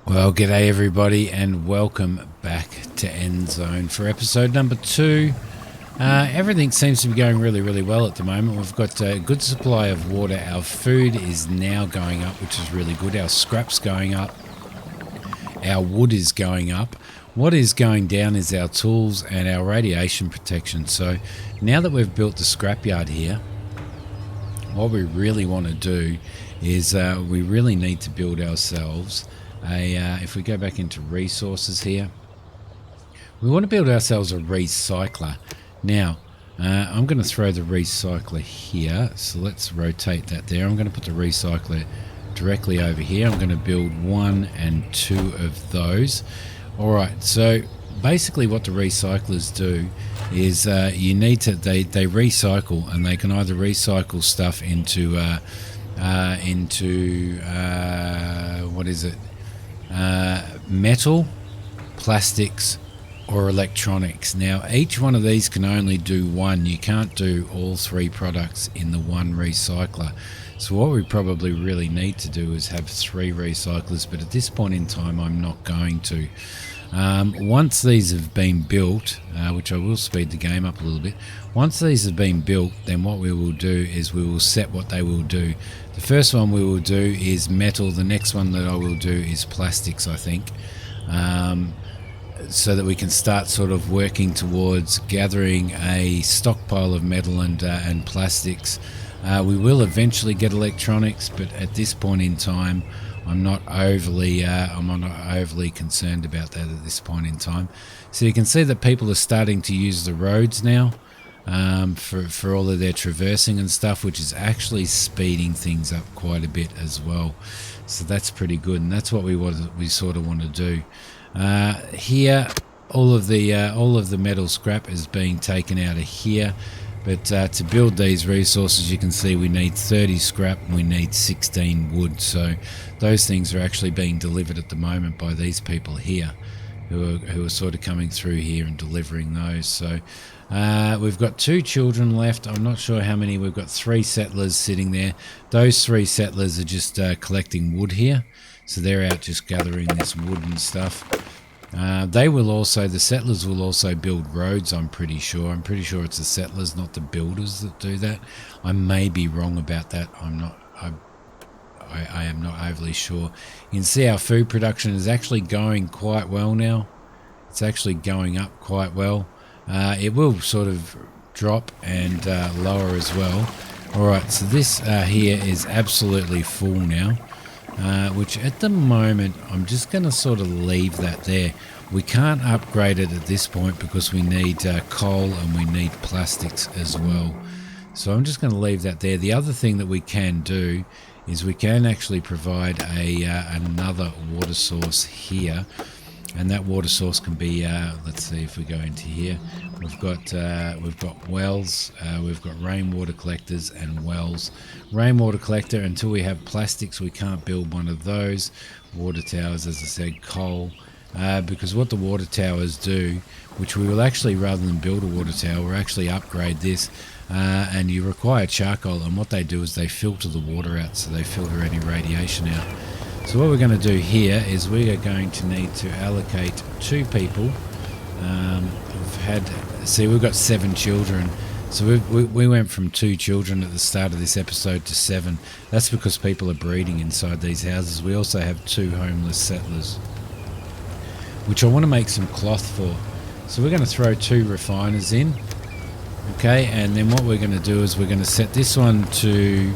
Well, g'day everybody, and welcome back to Endzone for episode number 2. Everything seems to be going really well at the moment. We've got a good supply of water. Our food is now going up, which is really good. Our scrap's going up. Our wood is going up. What is going down is our tools and our radiation protection. So now that we've built the scrapyard here, what we really want to do is we really need to build ourselves if we go back into resources here, we want to build ourselves a recycler. Now, I'm going to throw the recycler here, so let's rotate that there. I'm going to put the recycler directly over here. I'm going to build 1 and 2 of those. Alright, so basically what the recyclers do is you need to, they recycle, and they can either recycle stuff into what is it? Metal, plastics, or electronics. Now each one of these can only do one. You can't do all 3 products in the one recycler. So what we probably really need to do is have 3 recyclers, but at this point in time I'm not going to. Once these have been built, which I will speed the game up a little bit, once these have been built, then what we will do is we will set what they will do. The first one we will do is metal. The next one that I will do is plastics, I think, so that we can start sort of working towards gathering a stockpile of metal and plastics. We will eventually get electronics, but at this point in time I'm not overly concerned about that at this point in time. So you can see that people are starting to use the roads now for all of their traversing and stuff, which is actually speeding things up quite a bit as well. So that's pretty good, and that's what we sort of want to do. Here, all of the metal scrap is being taken out of here. But to build these resources, you can see we need 30 scrap and we need 16 wood. So those things are actually being delivered at the moment by these people here who are sort of coming through here and delivering those. So we've got 2 children left. I'm not sure how many. We've got 3 settlers sitting there. Those 3 settlers are just collecting wood here. So they're out just gathering this wood and stuff. The settlers will also build roads, I'm pretty sure. I'm pretty sure it's the settlers, not the builders, that do that. I may be wrong about that. I am not overly sure. You can see our food production is actually going quite well now. It's actually going up quite well. It will sort of drop and lower as well. Alright, so this here is absolutely full now. Which at the moment I'm just going to sort of leave that there. We can't upgrade it at this point because we need coal and we need plastics as well. So I'm just going to leave that there. The other thing that we can do is we can actually provide another water source here, and that water source can be let's see if we go into here. We've got wells, we've got rainwater collectors and wells. Rainwater collector, until we have plastics we can't build one of those. Water towers, as I said, coal, because what the water towers do, which we will actually, rather than build a water tower, we'll actually upgrade this, and you require charcoal, and what they do is they filter the water out, so they filter any radiation out. So what we're going to do here is we are going to need to allocate 2 people. We've got 7 children, so we went from 2 children at the start of this episode to 7. That's because people are breeding inside these houses. We also have 2 homeless settlers, which I want to make some cloth for. So we're going to throw 2 refiners in, okay, and then what we're going to do is we're going to set this one to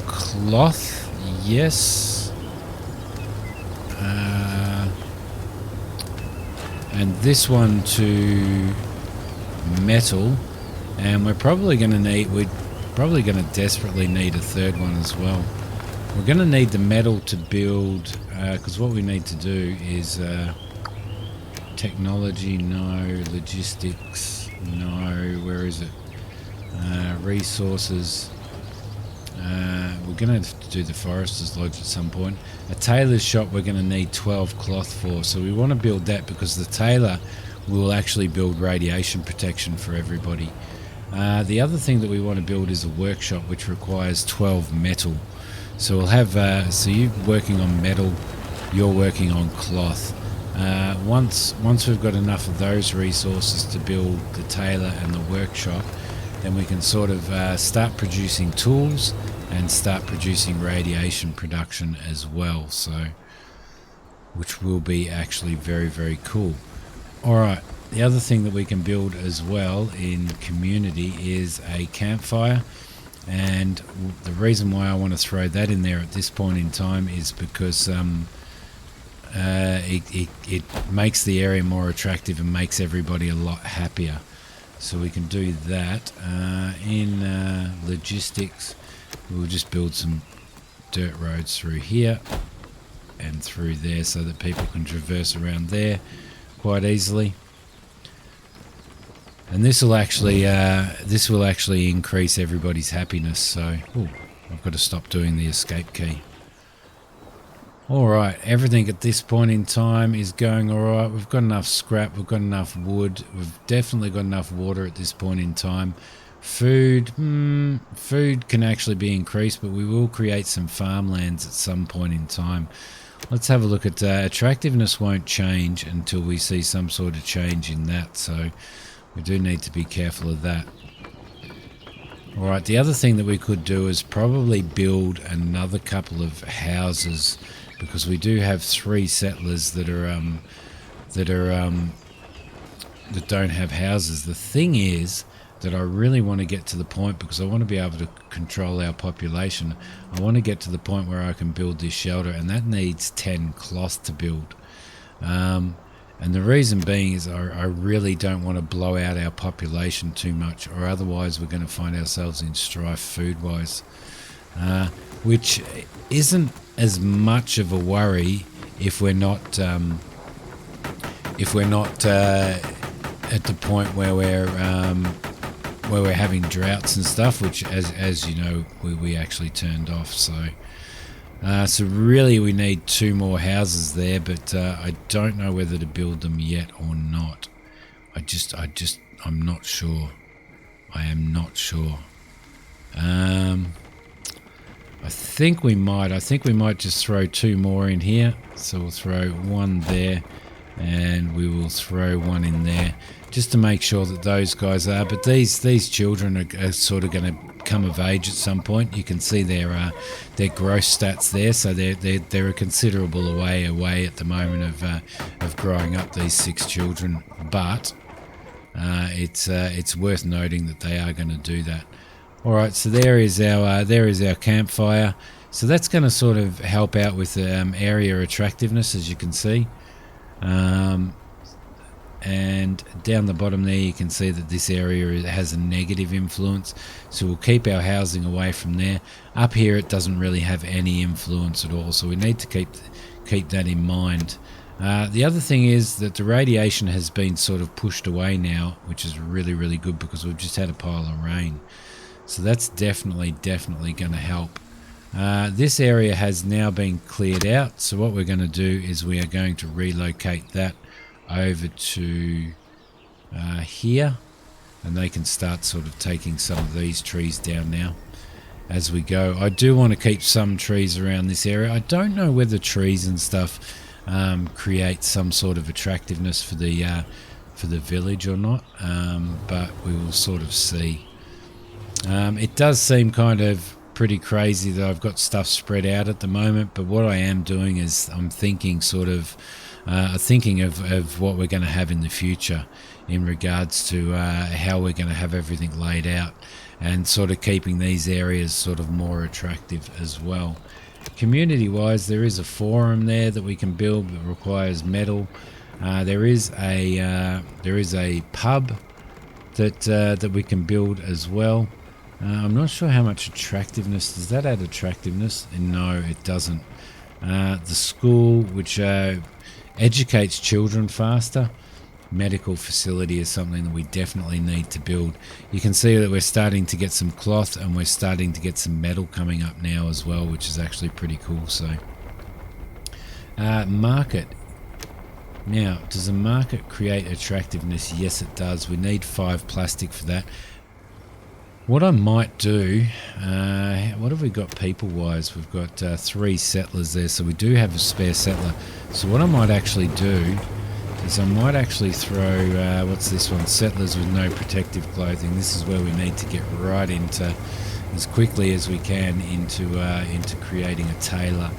cloth, yes, and this one to metal, and we're probably going to desperately need a 3rd one as well. We're going to need the metal to build, because what we need to do is technology, no. Logistics, no. Where is it? Resources. We're going to have to do the forester's lodge at some point. A tailor's shop we're going to need 12 cloth for, so we want to build that because the tailor will actually build radiation protection for everybody. The other thing that we want to build is a workshop which requires 12 metal. So we'll have, so you're working on metal, you're working on cloth. Once we've got enough of those resources to build the tailor and the workshop, then we can sort of start producing tools and start producing radiation production as well. So, which will be actually very, very cool. All right. The other thing that we can build as well in community is a campfire. And the reason why I want to throw that in there at this point in time is because it makes the area more attractive and makes everybody a lot happier. So we can do that. In logistics, we'll just build some dirt roads through here and through there so that people can traverse around there quite easily. And this will actually increase everybody's happiness. So, I've got to stop doing the escape key. All right, everything at this point in time is going all right. We've got enough scrap, we've got enough wood, we've definitely got enough water at this point in time. Food can actually be increased, but we will create some farmlands at some point in time. Let's have a look at attractiveness. Won't change until we see some sort of change in that. So we do need to be careful of that. All right, the other thing that we could do is probably build another couple of houses, because we do have 3 settlers that don't have houses. The thing is that I really want to get to the point, because I want to be able to control our population. I want to get to the point where I can build this shelter, and that needs 10 cloth to build. And the reason being is I really don't want to blow out our population too much, or otherwise we're going to find ourselves in strife food-wise, which isn't as much of a worry if we're not at the point where we're having droughts and stuff, which as you know we actually turned off. So really we need 2 more houses there, but I don't know whether to build them yet or not. I'm not sure. I am not sure. I think we might just throw 2 more in here. So we'll throw 1 there, and we will throw 1 in there, just to make sure that those guys are. But these children are sort of going to come of age at some point. You can see their gross stats there, so they're a considerable way away at the moment of growing up, these 6 children. But it's worth noting that they are going to do that. All right, so there is our campfire. So that's going to sort of help out with area attractiveness, as you can see. And down the bottom there you can see that this area has a negative influence, so we'll keep our housing away from there. Up here it doesn't really have any influence at all, so we need to keep that in mind. The other thing is that the radiation has been sort of pushed away now, which is really, really good, because we've just had a pile of rain. So that's definitely going to help. This area has now been cleared out, so what we're going to do is we are going to relocate that over to here, and they can start sort of taking some of these trees down now as we go. I do want to keep some trees around this area. I don't know whether trees and stuff create some sort of attractiveness for the village or not, but we will sort of see. It does seem kind of pretty crazy that I've got stuff spread out at the moment, but what I am doing is I'm thinking of what we're going to have in the future in regards to how we're going to have everything laid out, and sort of keeping these areas sort of more attractive as well. Community wise, there is a forum there that we can build that requires metal. There is a pub that we can build as well. I'm not sure how much attractiveness. Does that add attractiveness? No, it doesn't. The school, which educates children faster. Medical facility is something that we definitely need to build. You can see that we're starting to get some cloth, and we're starting to get some metal coming up now as well, which is actually pretty cool. So market. Now, does a market create attractiveness? Yes, it does. We need 5 plastic for that. What I might do, what have we got people-wise? We've got 3 settlers there, so we do have a spare settler. So what I might actually do is I might actually throw, what's this one? Settlers with no protective clothing. This is where we need to get right into, as quickly as we can, into creating a tailor.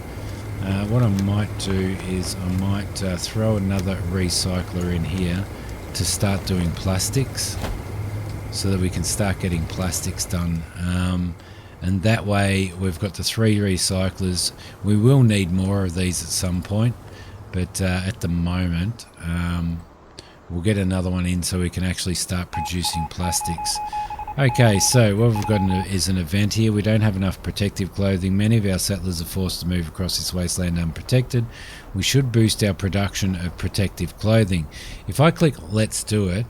What I might do is I might throw another recycler in here to start doing plastics, so that we can start getting plastics done. And that way we've got the 3 recyclers. We will need more of these at some point, but at the moment we'll get another one in so we can actually start producing plastics. Okay, so what we've got is an event here. We don't have enough protective clothing. Many of our settlers are forced to move across this wasteland unprotected. We should boost our production of protective clothing. If I click let's do it,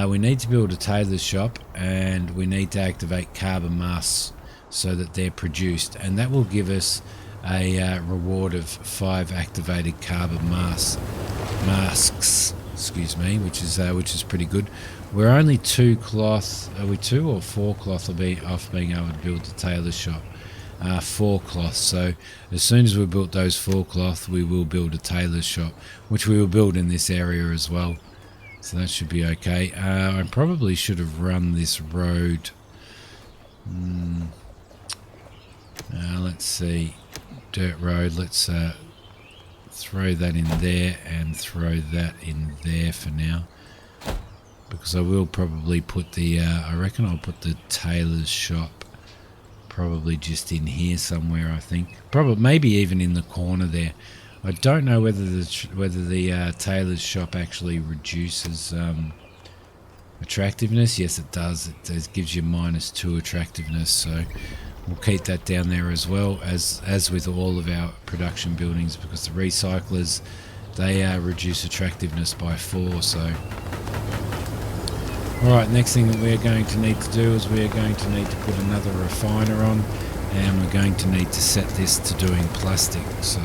we need to build a tailor's shop, and we need to activate carbon masks so that they're produced, and that will give us a reward of 5 activated carbon masks, excuse me, which is pretty good. We're only 2 cloth. Are we 2 or 4 cloth off being able to build the tailor's shop? 4 cloth. So as soon as we've built those 4 cloth, we will build a tailor's shop, which we will build in this area as well. So that should be okay. I probably should have run this road. Let's see. Dirt road. Let's throw that in there and throw that in there for now. Because I will probably put the... I reckon I'll put the tailor's shop probably just in here somewhere, I think. Probably, maybe even in the corner there. I don't know whether the tailor's shop actually reduces attractiveness. Yes, it does. It gives you -2 attractiveness, so we'll keep that down there as well, as with all of our production buildings, because the recyclers, they reduce attractiveness by 4. So, all right. Next thing that we're going to need to do is we're going to need to put another refiner on, and we're going to need to set this to doing plastic. So.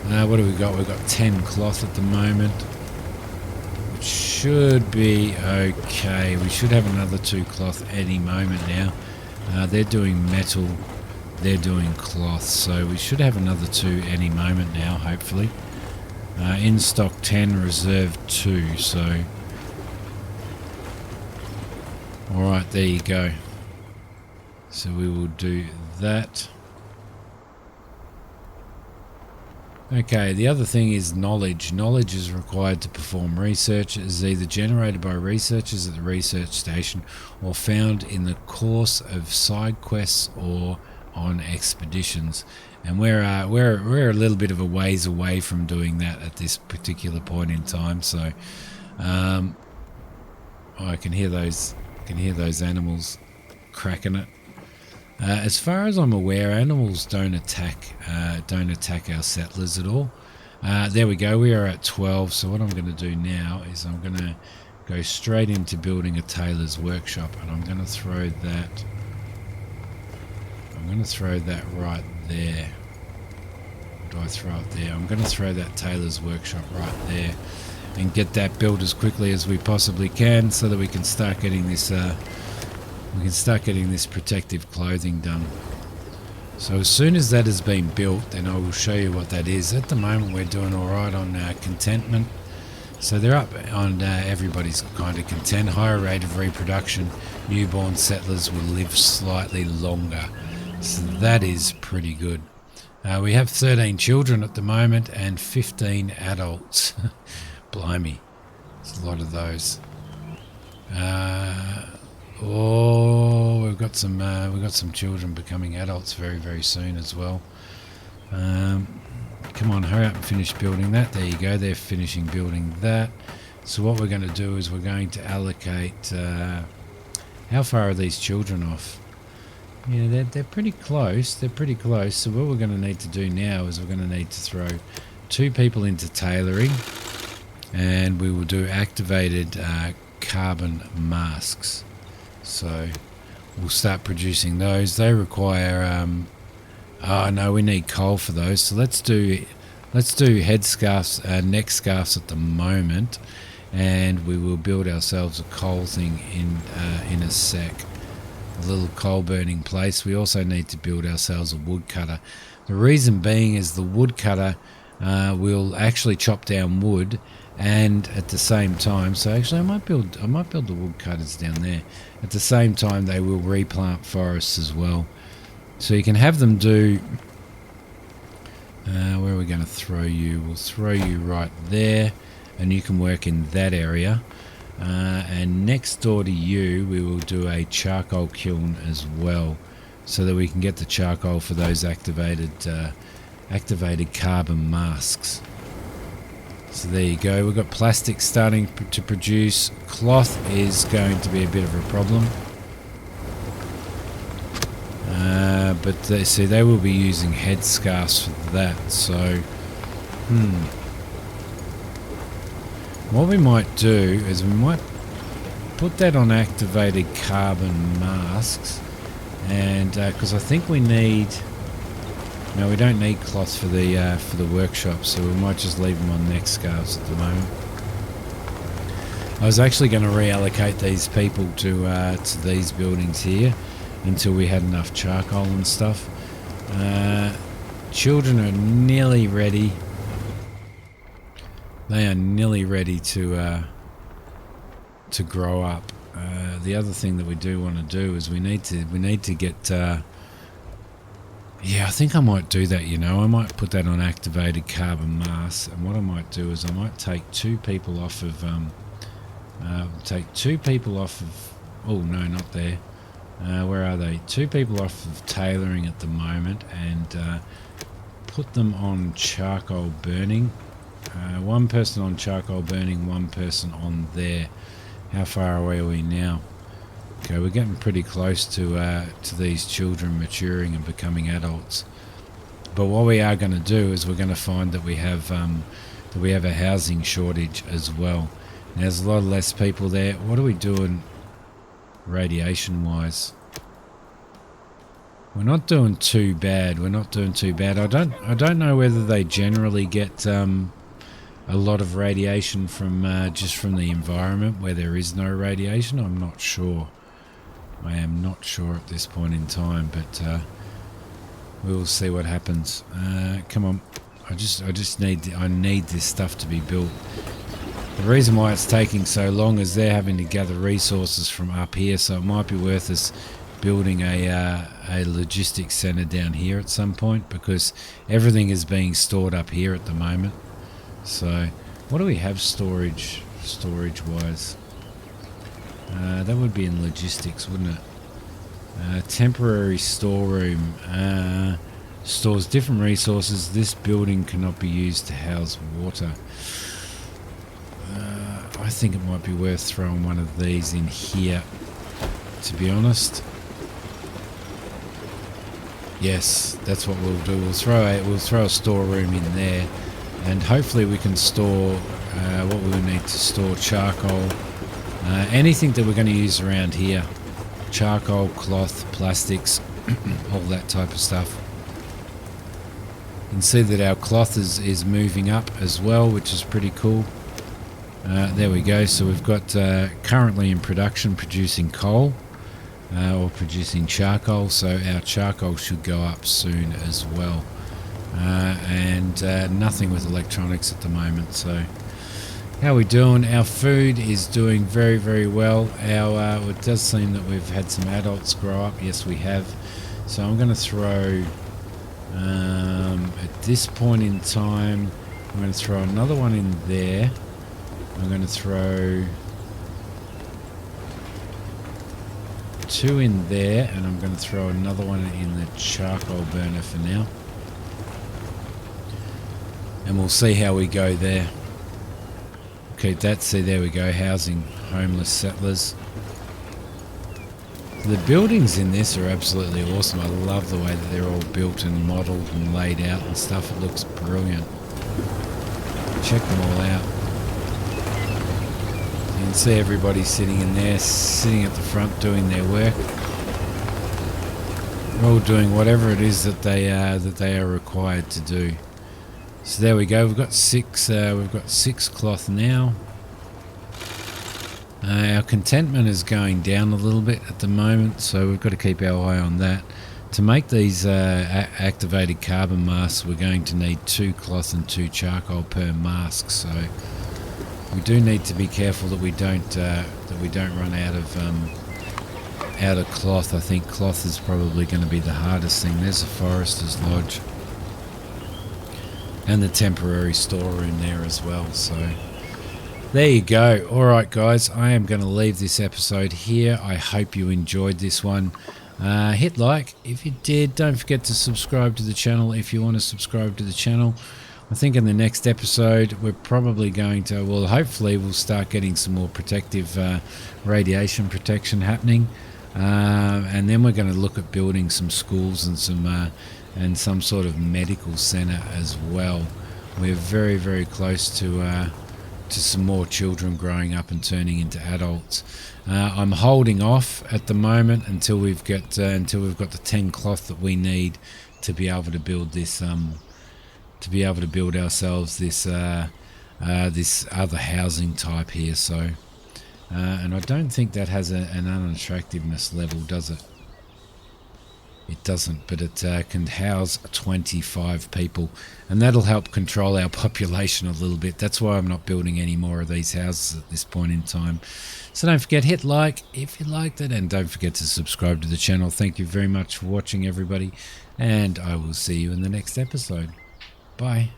What do we got? We've got 10 cloth at the moment, which should be okay. We should have another 2 cloth any moment now. They're doing metal, they're doing cloth, so we should have another 2 any moment now, hopefully. In stock 10, reserve 2, so... Alright, there you go. So we will do that. Okay, the other thing is knowledge. Knowledge is required to perform research. It is either generated by researchers at the research station or found in the course of side quests or on expeditions. And we're a little bit of a ways away from doing that at this particular point in time. So, I can hear those animals cracking it. As far as I'm aware, animals don't attack our settlers at all. There we go. We are at 12. So what I'm going to do now is I'm going to go straight into building a tailor's workshop, and I'm going to throw that. Right there. Do I throw it there? I'm going to throw that tailor's workshop right there, and get that built as quickly as we possibly can, so that we can start getting this. We can start getting this protective clothing done. So as soon as that has been built, then I will show you what that is. At the moment we're doing alright on contentment. So they're up on everybody's kind of content. Higher rate of reproduction. Newborn settlers will live slightly longer. So that is pretty good. We have 13 children at the moment and 15 adults. Blimey. There's a lot of those. We've got some children becoming adults very, very soon as well. Come on, hurry up and finish building that. There you go. They're finishing building that. So what we're going to do is we're going to allocate. How far are these children off? Yeah, they're pretty close. They're pretty close. So what we're going to need to do now is we're going to need to throw 2 people into tailoring, and we will do activated carbon masks. So we'll start producing those. They require oh no, we need coal for those. So let's do head scarves, neck scarves at the moment, and we will build ourselves a coal thing in a sec. A little coal burning place. We also need to build ourselves a woodcutter. The reason being is the woodcutter will actually chop down wood, and at the same time, so actually I might build the woodcutters down there. At the same time, they will replant forests as well. So you can have them do. Where are we going to throw you? We'll throw you right there, and you can work in that area. And next door to you, we will do a charcoal kiln as well, so that we can get the charcoal for those activated carbon masks. So there you go. We've got plastic starting to produce. Cloth is going to be a bit of a problem. But see, they will be using headscarves for that. So, what we might do is we might put that on activated carbon masks, and because I think we need. No, we don't need cloth for the workshop, so we might just leave them on neck scarves at the moment. I was actually going to reallocate these people to these buildings here until we had enough charcoal and stuff. Children are nearly ready. They are nearly ready to grow up. The other thing that we do want to do is we need to get. Yeah, I think I might do that, I might put that on activated carbon mass, and what I might do is I might take 2 people off of, oh no, not there, where are they? 2 people off of tailoring at the moment, and put them on charcoal burning. 1 person on charcoal burning, 1 person on there. How far away are we now? Okay, we're getting pretty close to these children maturing and becoming adults. But what we are going to do is we're going to find that we have a housing shortage as well. And there's a lot less people there. What are we doing radiation-wise? We're not doing too bad. I don't know whether they generally get a lot of radiation from just from the environment where there is no radiation. I'm not sure. I am not sure at this point in time, but we will see what happens. Come on, I need this stuff to be built. The reason why it's taking so long is they're having to gather resources from up here, so it might be worth us building a logistics center down here at some point, because everything is being stored up here at the moment. So, what do we have storage-wise? That would be in logistics, wouldn't it? Temporary storeroom stores different resources. This building cannot be used to house water. I think it might be worth throwing one of these in here, to be honest. Yes, that's what we'll do. We'll throw a storeroom in there, and hopefully we can store what we will need to store: charcoal. Anything that we're going to use around here. Charcoal, cloth, plastics, all that type of stuff. You can see that our cloth is moving up as well, which is pretty cool. There we go. So we've got currently in production producing coal or producing charcoal. So our charcoal should go up soon as well. And nothing with electronics at the moment. So how are we doing? Our food is doing very, very well. It does seem that we've had some adults grow up. Yes, we have. So I'm going to throw, at this point in time, I'm going to throw another one in there. I'm going to throw 2 in there, and I'm going to throw another one in the charcoal burner for now. And we'll see how we go there. Keep that. See, there we go. Housing homeless settlers. The buildings in this are absolutely awesome. I love the way that they're all built and modelled and laid out and stuff. It looks brilliant. Check them all out. You can see everybody sitting in there, sitting at the front doing their work. They're all doing whatever it is that they are required to do. So there we go. We've got 6 cloth now. Our contentment is going down a little bit at the moment, so we've got to keep our eye on that. To make these activated carbon masks, we're going to need 2 cloth and 2 charcoal per mask. So we do need to be careful that we don't run out of cloth. I think cloth is probably going to be the hardest thing. There's a forester's lodge and the temporary storeroom there as well. So there you go. All right, guys, I am going to leave this episode here. I hope you enjoyed this one. Hit like if you did. Don't forget to subscribe to the channel if you want to subscribe to the channel. I think in the next episode we're probably going to, well, hopefully we'll start getting some more protective radiation protection happening, and then we're going to look at building some schools and some sort of medical center as well. We're very, very close to some more children growing up and turning into adults. I'm holding off at the moment until we've got the 10 cloth that we need to be able to build this, to be able to build ourselves this this other housing type here. So, and I don't think that has an unattractiveness level, does it? It doesn't, but it can house 25 people, and that'll help control our population a little bit. That's why I'm not building any more of these houses at this point in time. So don't forget, hit like if you liked it, and don't forget to subscribe to the channel. Thank you very much for watching, everybody, and I will see you in the next episode. Bye.